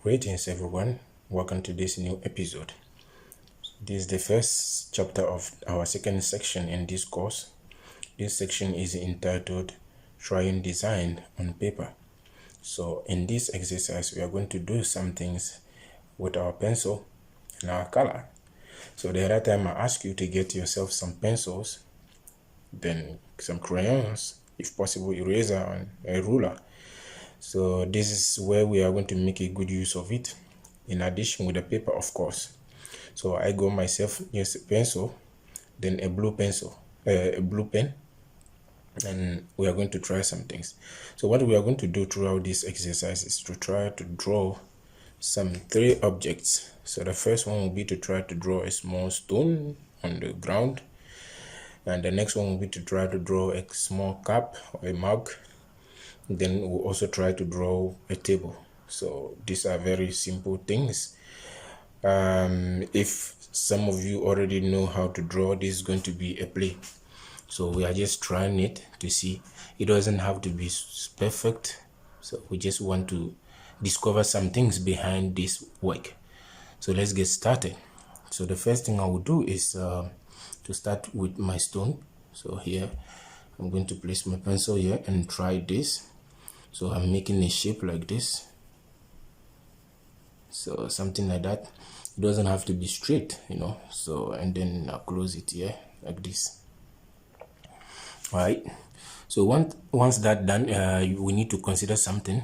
Greetings everyone, welcome to this new episode. This is the first chapter of our second section in this course. This section is entitled Trying Design on Paper. So in this exercise, we are going to do some things with our pencil and our color. So the other time I asked you to get yourself some pencils, then some crayons, if possible eraser and a ruler. So this is where we are going to make a good use of it, in addition with the paper, of course. So I got myself just a pencil, then a blue pencil, a blue pen, and we are going to try some things. So what we are going to do throughout this exercise is to try to draw some 3 objects. So the first one will be to try to draw a small stone on the ground, and the next one will be to try to draw a small cup or a mug. Then we'll also try to draw a table. So these are very simple things. If some of you already know how to draw, this is going to be a play. So we are just trying it to see. It doesn't have to be perfect. So we just want to discover some things behind this work. So let's get started. So the first thing I will do is to start with my stone. So here I'm going to place my pencil here and try this. So I'm making a shape like this. So something like that. It doesn't have to be straight, So, and then I'll close it here like this. All right. So once that's done, we need to consider something.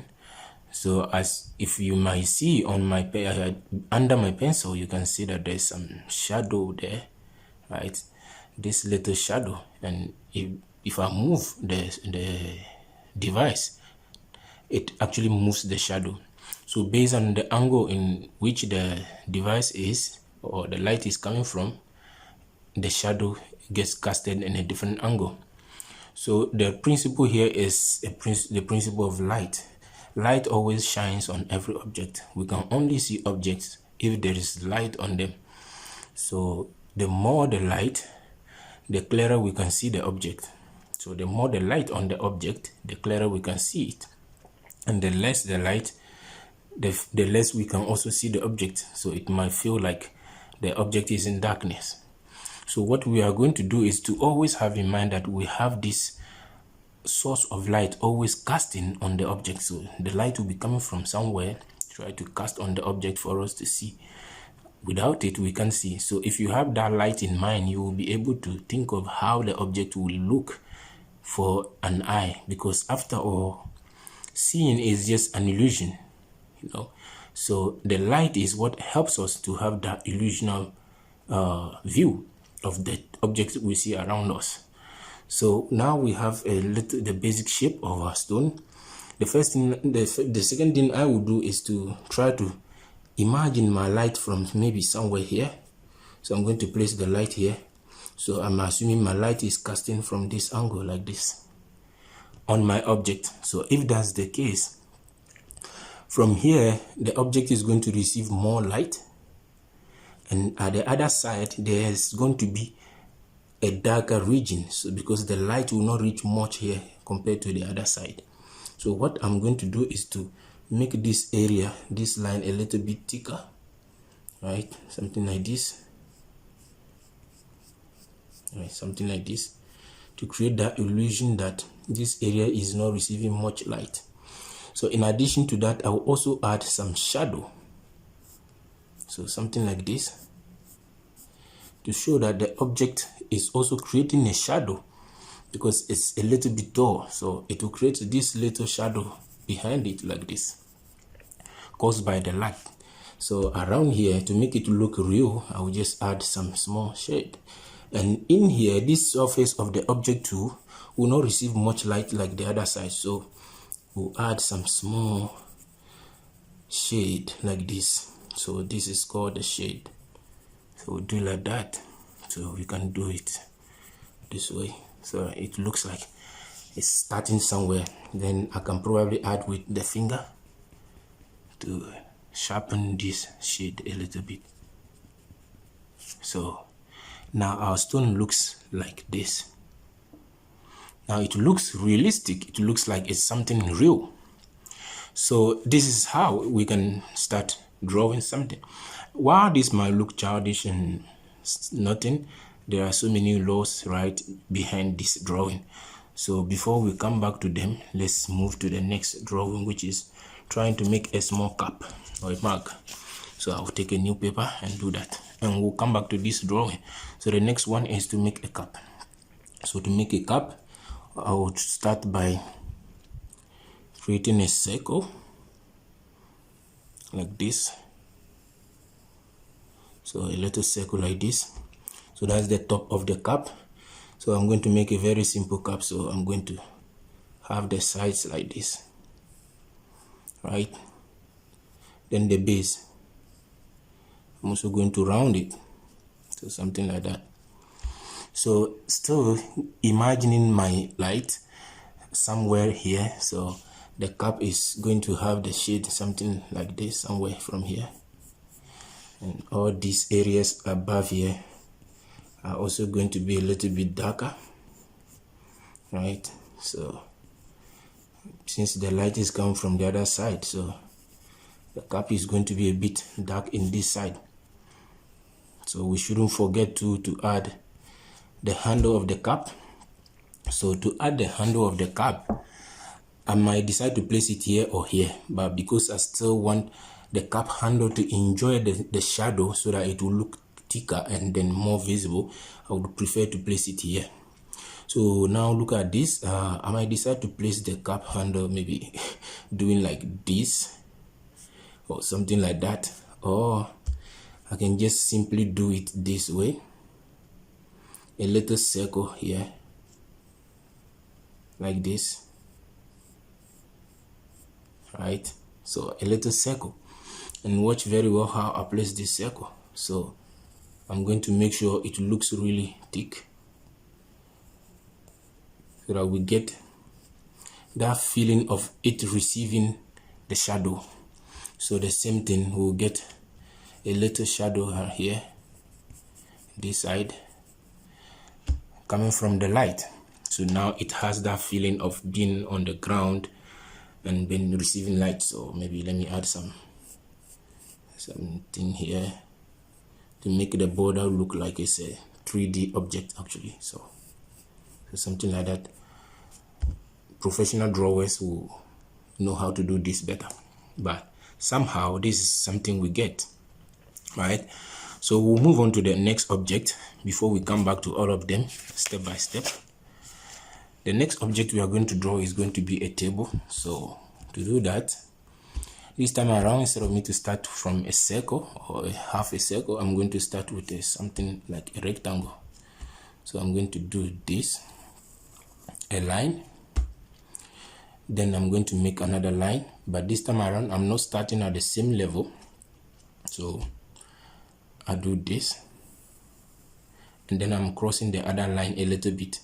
So as if you might see on my under my pencil, you can see that there's some shadow there, right? This little shadow, and if I move the device, it actually moves the shadow. So based on the angle in which the device is, or the light is coming from, the shadow gets casted in a different angle. So the principle here is the principle of light. Light always shines on every object. We can only see objects if there is light on them. So the more the light, the clearer we can see the object. So the more the light on the object, the clearer we can see it. And the less the light, the less we can also see the object. So it might feel like the object is in darkness. So what we are going to do is to always have in mind that we have this source of light always casting on the object. So the light will be coming from somewhere, try to cast on the object for us to see. Without it, we can't see. So if you have that light in mind, you will be able to think of how the object will look for an eye, because after all, seeing is just an illusion, So the light is what helps us to have that illusional view of the objects we see around us. So now we have the basic shape of our stone. The first thing, the second thing I will do is to try to imagine my light from maybe somewhere here. So I'm going to place the light here. So I'm assuming my light is casting from this angle like this on my object. So if that's the case, from here the object is going to receive more light, and at the other side there's going to be a darker region, so because the light will not reach much here compared to the other side. So what I'm going to do is to make this area, this line, a little bit thicker, right? Something like this, right? Something like this, to create that illusion that this area is not receiving much light. So in addition to that, I will also add some shadow. So something like this, to show that the object is also creating a shadow, because it's a little bit dull. So it will create this little shadow behind it like this, caused by the light. So around here, to make it look real, I will just add some small shade. And in here, this surface of the object too will not receive much light like the other side. So we'll add some small shade like this. So this is called the shade. So we'll do like that. So we can do it this way. So it looks like it's starting somewhere. Then I can probably add with the finger to sharpen this shade a little bit. So now our stone looks like this. Now it looks realistic. It looks like it's something real. So this is how we can start drawing something. While this might look childish and nothing, there are so many laws right behind this drawing. So before we come back to them, let's move to the next drawing, which is trying to make a small cup or a mug. So I'll take a new paper and do that, and we'll come back to this drawing. So the next one is to make a cup. So to make a cup, I would start by creating a circle like this. So a little circle like this. So that's the top of the cup. So I'm going to make a very simple cup. So I'm going to have the sides like this, right? Then the base, I'm also going to round it, so something like that. So still imagining my light somewhere here. So the cup is going to have the shade something like this somewhere from here, and all these areas above here are also going to be a little bit darker, right? So since the light is coming from the other side, so the cup is going to be a bit dark in this side. So we shouldn't forget to add the handle of the cup. So to add the handle of the cup, I might decide to place it here or here, but because I still want the cup handle to enjoy the shadow so that it will look thicker and then more visible, I would prefer to place it here. So now look at this. I might decide to place the cup handle maybe doing like this or something like that, or I can just simply do it this way, a little circle here like this, right? So a little circle, and watch very well how I place this circle. So I'm going to make sure it looks really thick so that we get that feeling of it receiving the shadow. So the same thing, we'll get a little shadow here, this side, coming from the light. So now it has that feeling of being on the ground and being receiving light. So maybe let me add something here to make the border look like it's a 3D object actually. So something like that. Professional drawers will know how to do this better, but somehow this is something we get, right? So we'll move on to the next object before we come back to all of them step by step. The next object we are going to draw is going to be a table. So to do that, this time around, instead of me to start from a circle or a half a circle, I'm going to start with something like a rectangle. So I'm going to do this, a line, then I'm going to make another line, but this time around I'm not starting at the same level. So I do this, and then I'm crossing the other line a little bit.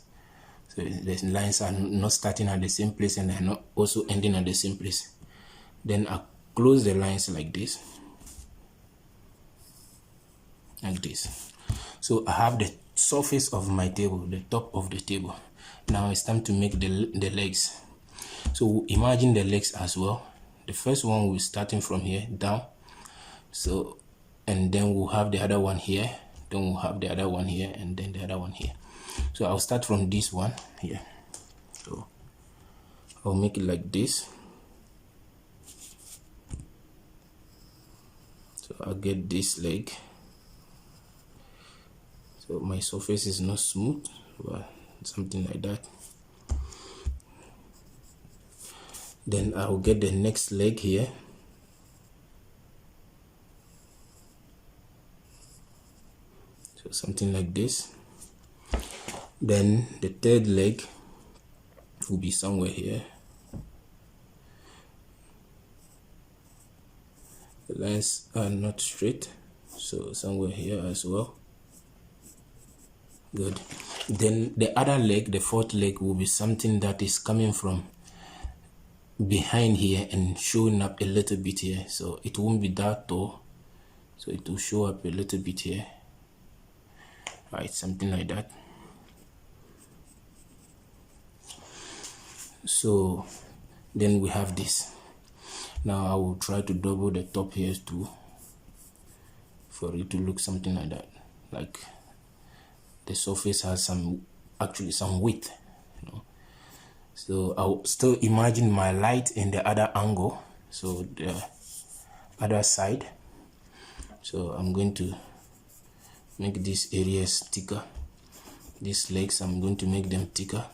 So the lines are not starting at the same place and they're not also ending at the same place. Then I close the lines like this. So I have the surface of my table, the top of the table. Now it's time to make the legs. So imagine the legs as well. The first one will be starting from here down. So, and then we'll have the other one here. Then we'll have the other one here, and then the other one here. So I'll start from this one here. So I'll make it like this. So I'll get this leg. So my surface is not smooth, but something like that. Then I'll get the next leg here. So something like this. Then the third leg will be somewhere here. The lines are not straight, so somewhere here as well. Good. Then the other leg, the fourth leg, will be something that is coming from behind here and showing up a little bit here. So it won't be that tall, so it will show up a little bit here. Right, something like that. So then we have this. Now I will try to double the top here too, for it to look something like that, like the surface has some width, you know. So I'll still imagine my light in the other angle, so the other side. So I'm going to make these areas thicker. These legs, I'm going to make them thicker.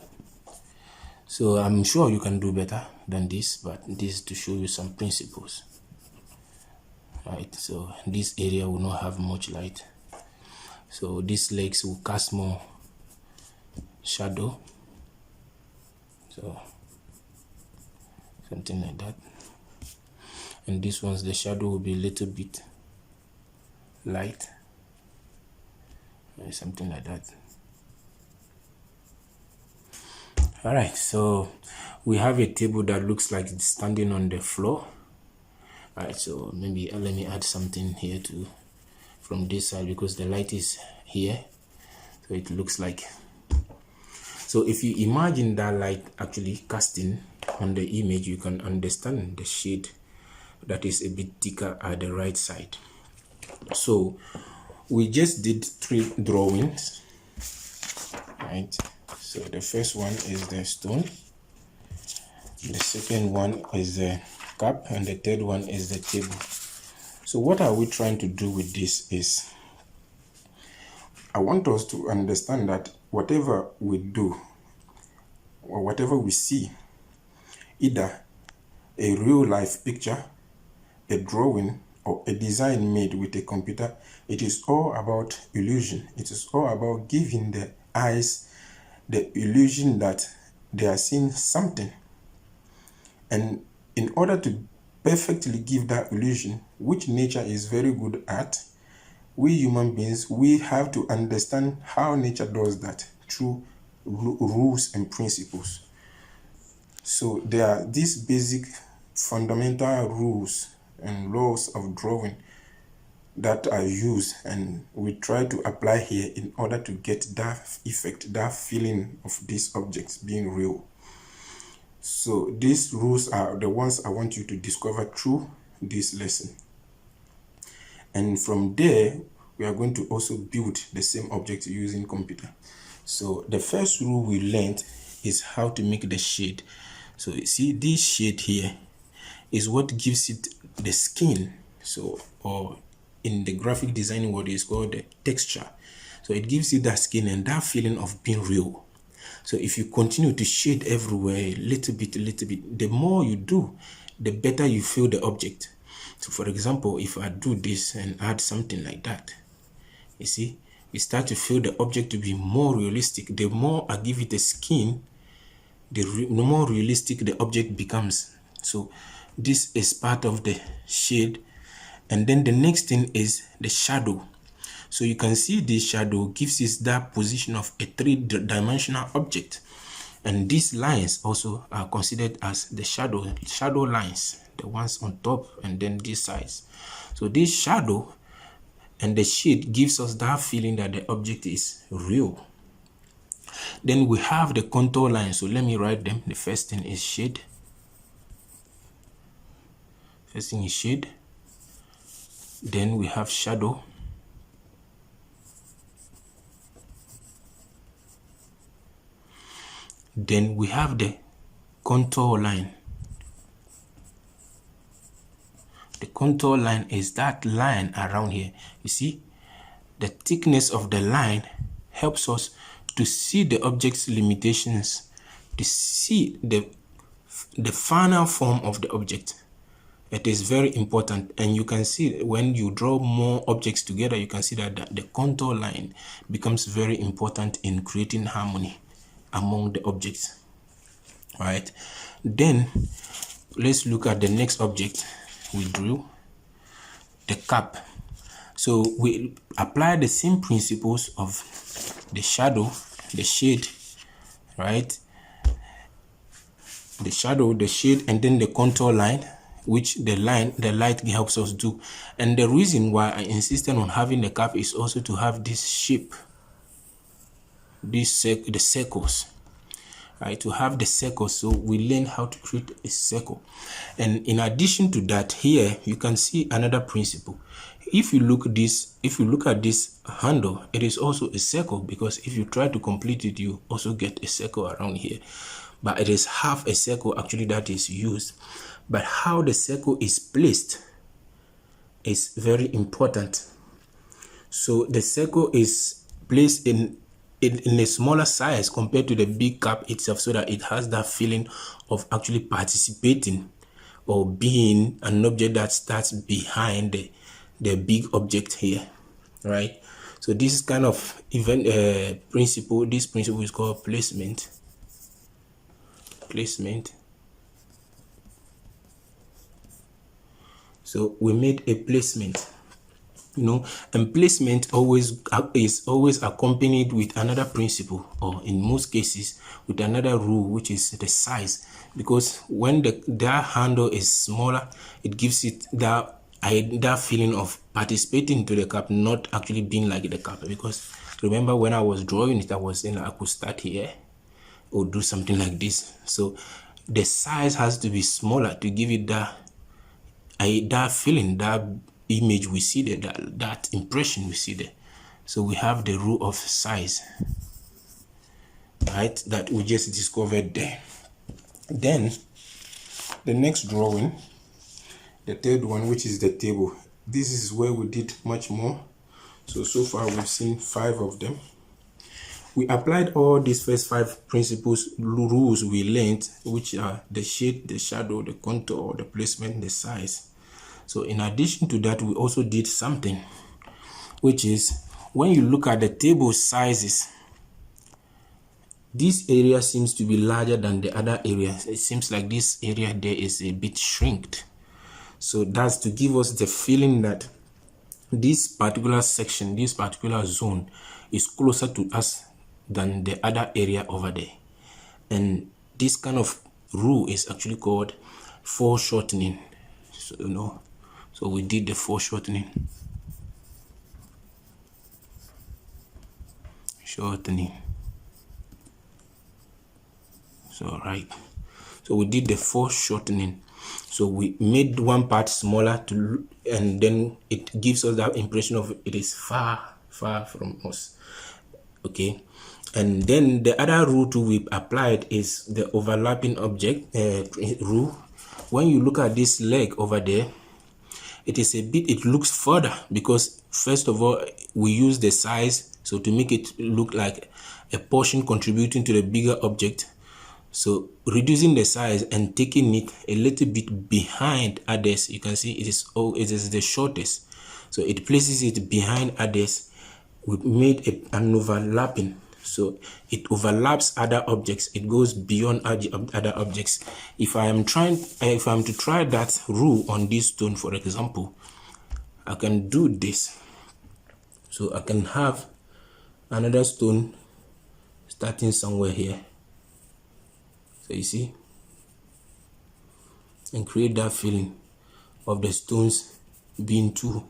So I'm sure you can do better than this, but this is to show you some principles. Right, so this area will not have much light, so these legs will cast more shadow, so something like that. And this one's the shadow will be a little bit light, something like that. All right, so we have a table that looks like it's standing on the floor. All right, so maybe let me add something here too from this side, because the light is here, so it looks like. So if you imagine that light actually casting on the image, you can understand the shade that is a bit thicker at the right side. So we just did 3 drawings, right? So the first one is the stone, the second one is the cup, and the third one is the table. So what are we trying to do with this is, I want us to understand that whatever we do or whatever we see, either a real life picture, a drawing, or a design made with a computer, it is all about illusion. It is all about giving the eyes the illusion that they are seeing something. And in order to perfectly give that illusion, which nature is very good at, we human beings, we have to understand how nature does that through rules and principles. So there are these basic fundamental rules and laws of drawing that are used, and we try to apply here in order to get that effect, that feeling of these objects being real. So these rules are the ones I want you to discover through this lesson. And from there, we are going to also build the same object using computer. So the first rule we learned is how to make the shade. So you see, this shade here is what gives it the skin. So, or in the graphic design world is called the texture. So it gives you that skin and that feeling of being real. So if you continue to shade everywhere, little bit, the more you do, the better you feel the object. So for example, if I do this and add something like that, you see, we start to feel the object to be more realistic. The more I give it a skin, the more realistic the object becomes. So this is part of the shade. And then the next thing is the shadow. So you can see this shadow gives us that position of a 3-dimensional object. And these lines also are considered as the shadow lines, the ones on top and then this size. So this shadow and the shade gives us that feeling that the object is real. Then we have the contour lines. So let me write them. The first thing is shade. First thing is shade. Then we have shadow. Then we have the contour line. The contour line is that line around here. You see, the thickness of the line helps us to see the object's limitations, to see the final form of the object. It is very important, and you can see when you draw more objects together, you can see that the contour line becomes very important in creating harmony among the objects. All right, then let's look at the next object we drew, the cap. So we apply the same principles of the shadow, the shade, right? The shadow, the shade, and then the contour line, which the light helps us do. And the reason why I insisted on having the cap is also to have this shape, the circles. right, to have the circle. So we learn how to create a circle. And in addition to that, here you can see another principle. If you look at this handle, it is also a circle, because if you try to complete it, you also get a circle around here. But it is half a circle actually that is used. But how the circle is placed is very important. So the circle is placed in a smaller size compared to the big cap itself, so that it has that feeling of actually participating or being an object that starts behind the big object here, right? So this is kind of principle. This principle is called placement. So we made a placement, and placement is always accompanied with another principle, or in most cases with another rule, which is the size. Because when that handle is smaller, it gives it that feeling of participating to the cap, not actually being like the cap. Because remember, when I was drawing it, I was saying I could start here or do something like this. So the size has to be smaller to give it that feeling, that image we see there, that impression we see there. So we have the rule of size, right, that we just discovered there. Then the next drawing, the third one, which is the table. This is where we did much more. So far we've seen 5 of them. We applied all these first 5 principles, rules we learned, which are the shade, the shadow, the contour, the placement, the size. So in addition to that, we also did something, which is when you look at the table sizes, this area seems to be larger than the other areas. It seems like this area there is a bit shrinked. So that's to give us the feeling that this particular section, this particular zone is closer to us than the other area over there. And this kind of rule is actually called foreshortening. So we did the foreshortening. So right. So we did the foreshortening. So we made one part smaller and then it gives us that impression of it is far from us. Okay. And then the other rule we applied is the overlapping object rule. When you look at this leg over there, it looks further, because first of all, we use the size, so to make it look like a portion contributing to the bigger object. So reducing the size and taking it a little bit behind others, you can see it is the shortest. So it places it behind others. We made an overlapping. So it overlaps other objects. It goes beyond other objects. If I'm to try that rule on this stone, for example, I can do this. So I can have another stone starting somewhere here. So you see, and create that feeling of the stones being two.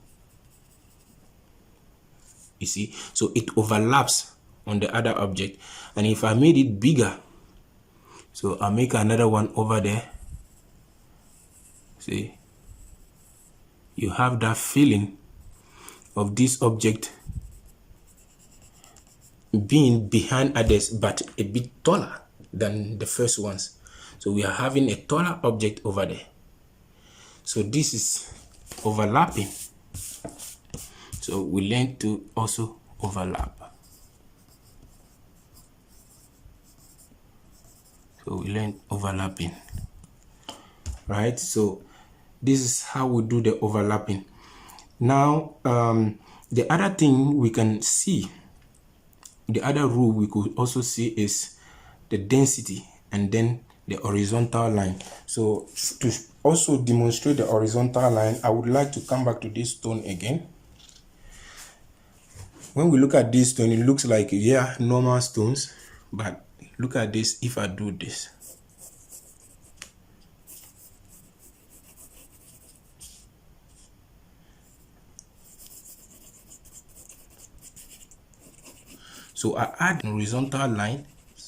You see, so it overlaps on the other object. And if I made it bigger, so I'll make another one over there. See, you have that feeling of this object being behind others, but a bit taller than the first ones. So we are having a taller object over there. So this is overlapping. So we learn to also overlap. So we learn overlapping, right? So this is how we do the overlapping. Now, the other thing we can see, the other rule we could also see is the density and then the horizontal line. So to also demonstrate the horizontal line, I would like to come back to this stone again. When we look at this stone, it looks like, yeah, normal stones, but look at this. If I do this, so I add a horizontal line.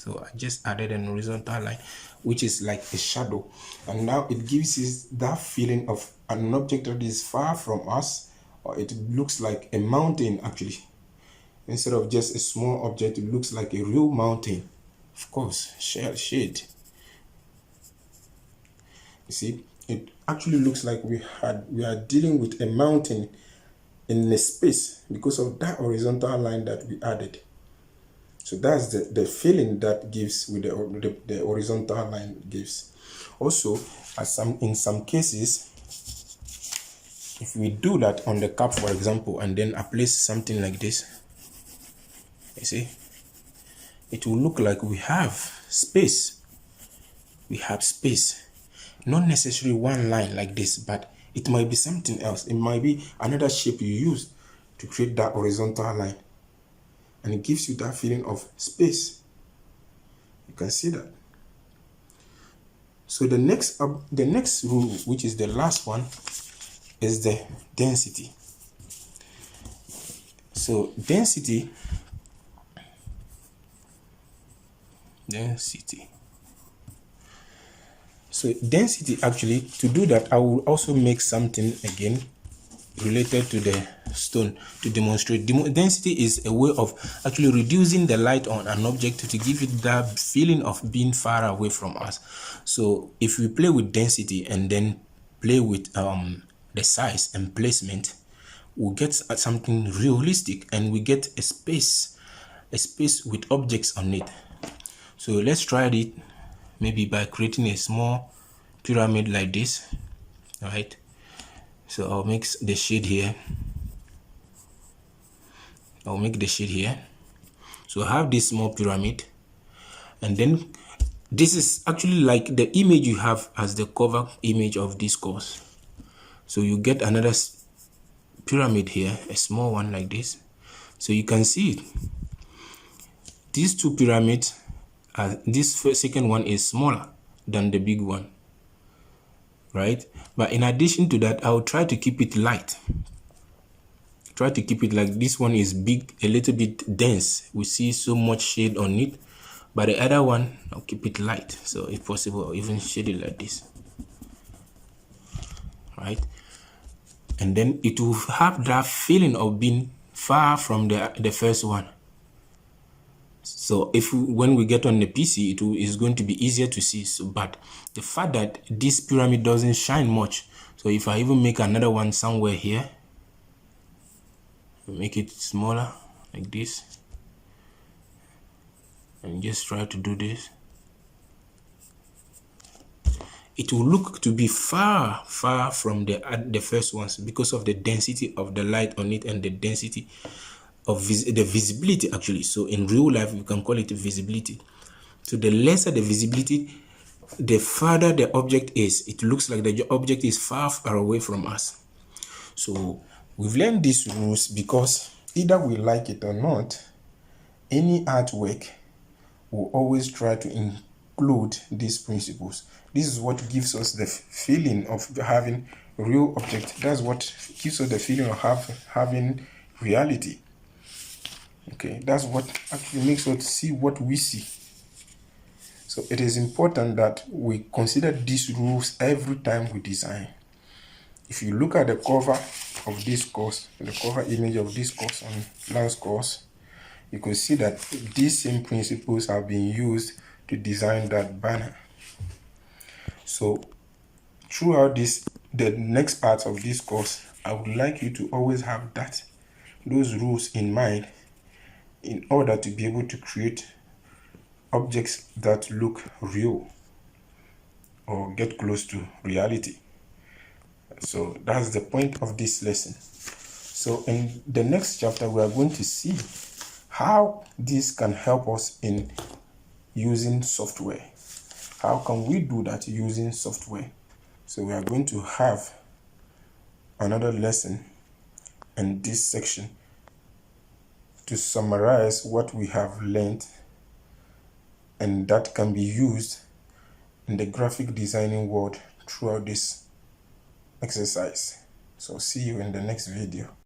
So I just added an horizontal line, which is like a shadow, and now it gives us that feeling of an object that is far from us, or it looks like a mountain actually. Instead of just a small object, it looks like a real mountain. Of course, shade. You see, it actually looks like we are dealing with a mountain in a space because of that horizontal line that we added. So that's the feeling that gives with the horizontal line gives. Also, in some cases, if we do that on the cap, for example, and then I place something like this, you see, it will look like we have space. We have space. Not necessarily one line like this, but it might be something else. It might be another shape you use to create that horizontal line. And it gives you that feeling of space. You can see that. So the next rule, which is the last one, is the density. So density. So density, actually, to do that, I will also make something again related to the stone to demonstrate. Density is a way of actually reducing the light on an object to give it that feeling of being far away from us. So if we play with density and then play with the size and placement, we'll get something realistic, and we get a space with objects on it. So let's try it maybe by creating a small pyramid like this. All right, so I'll make the shade here. So I have this small pyramid, and then this is actually like the image you have as the cover image of this course. So you get another pyramid here, a small one like this. So you can see it. These two pyramids, this second one is smaller than the big one, right? But in addition to that, I'll try to keep it light. Try to keep it like this one is big, a little bit dense. We see so much shade on it. But the other one, I'll keep it light. So if possible, I'll even shade it like this, right? And then it will have that feeling of being far from the first one. So when we get on the PC, it's going to be easier to see. So, but the fact that this pyramid doesn't shine much, so if I even make another one somewhere here, make it smaller like this, and just try to do this, it will look to be far from the first ones because of the density of the light on it and the density of the visibility actually. So in real life, we can call it visibility. So the lesser the visibility, the farther the object is. It looks like the object is far away from us. So we've learned these rules because either we like it or not, any artwork will always try to include these principles. This is what gives us the feeling of having real object. That's what gives us the feeling of having reality. Okay, that's what actually makes us see what we see. So it is important that we consider these rules every time we design. If you look at the cover of this course, the cover image of this course on last course, you can see that these same principles have been used to design that banner. So throughout the next part of this course, I would like you to always have those rules in mind in order to be able to create objects that look real or get close to reality. So that's the point of this lesson. So in the next chapter, we are going to see how this can help us in using software. How can we do that using software? So we are going to have another lesson in this section to summarize what we have learned, and that can be used in the graphic designing world throughout this exercise. So see you in the next video.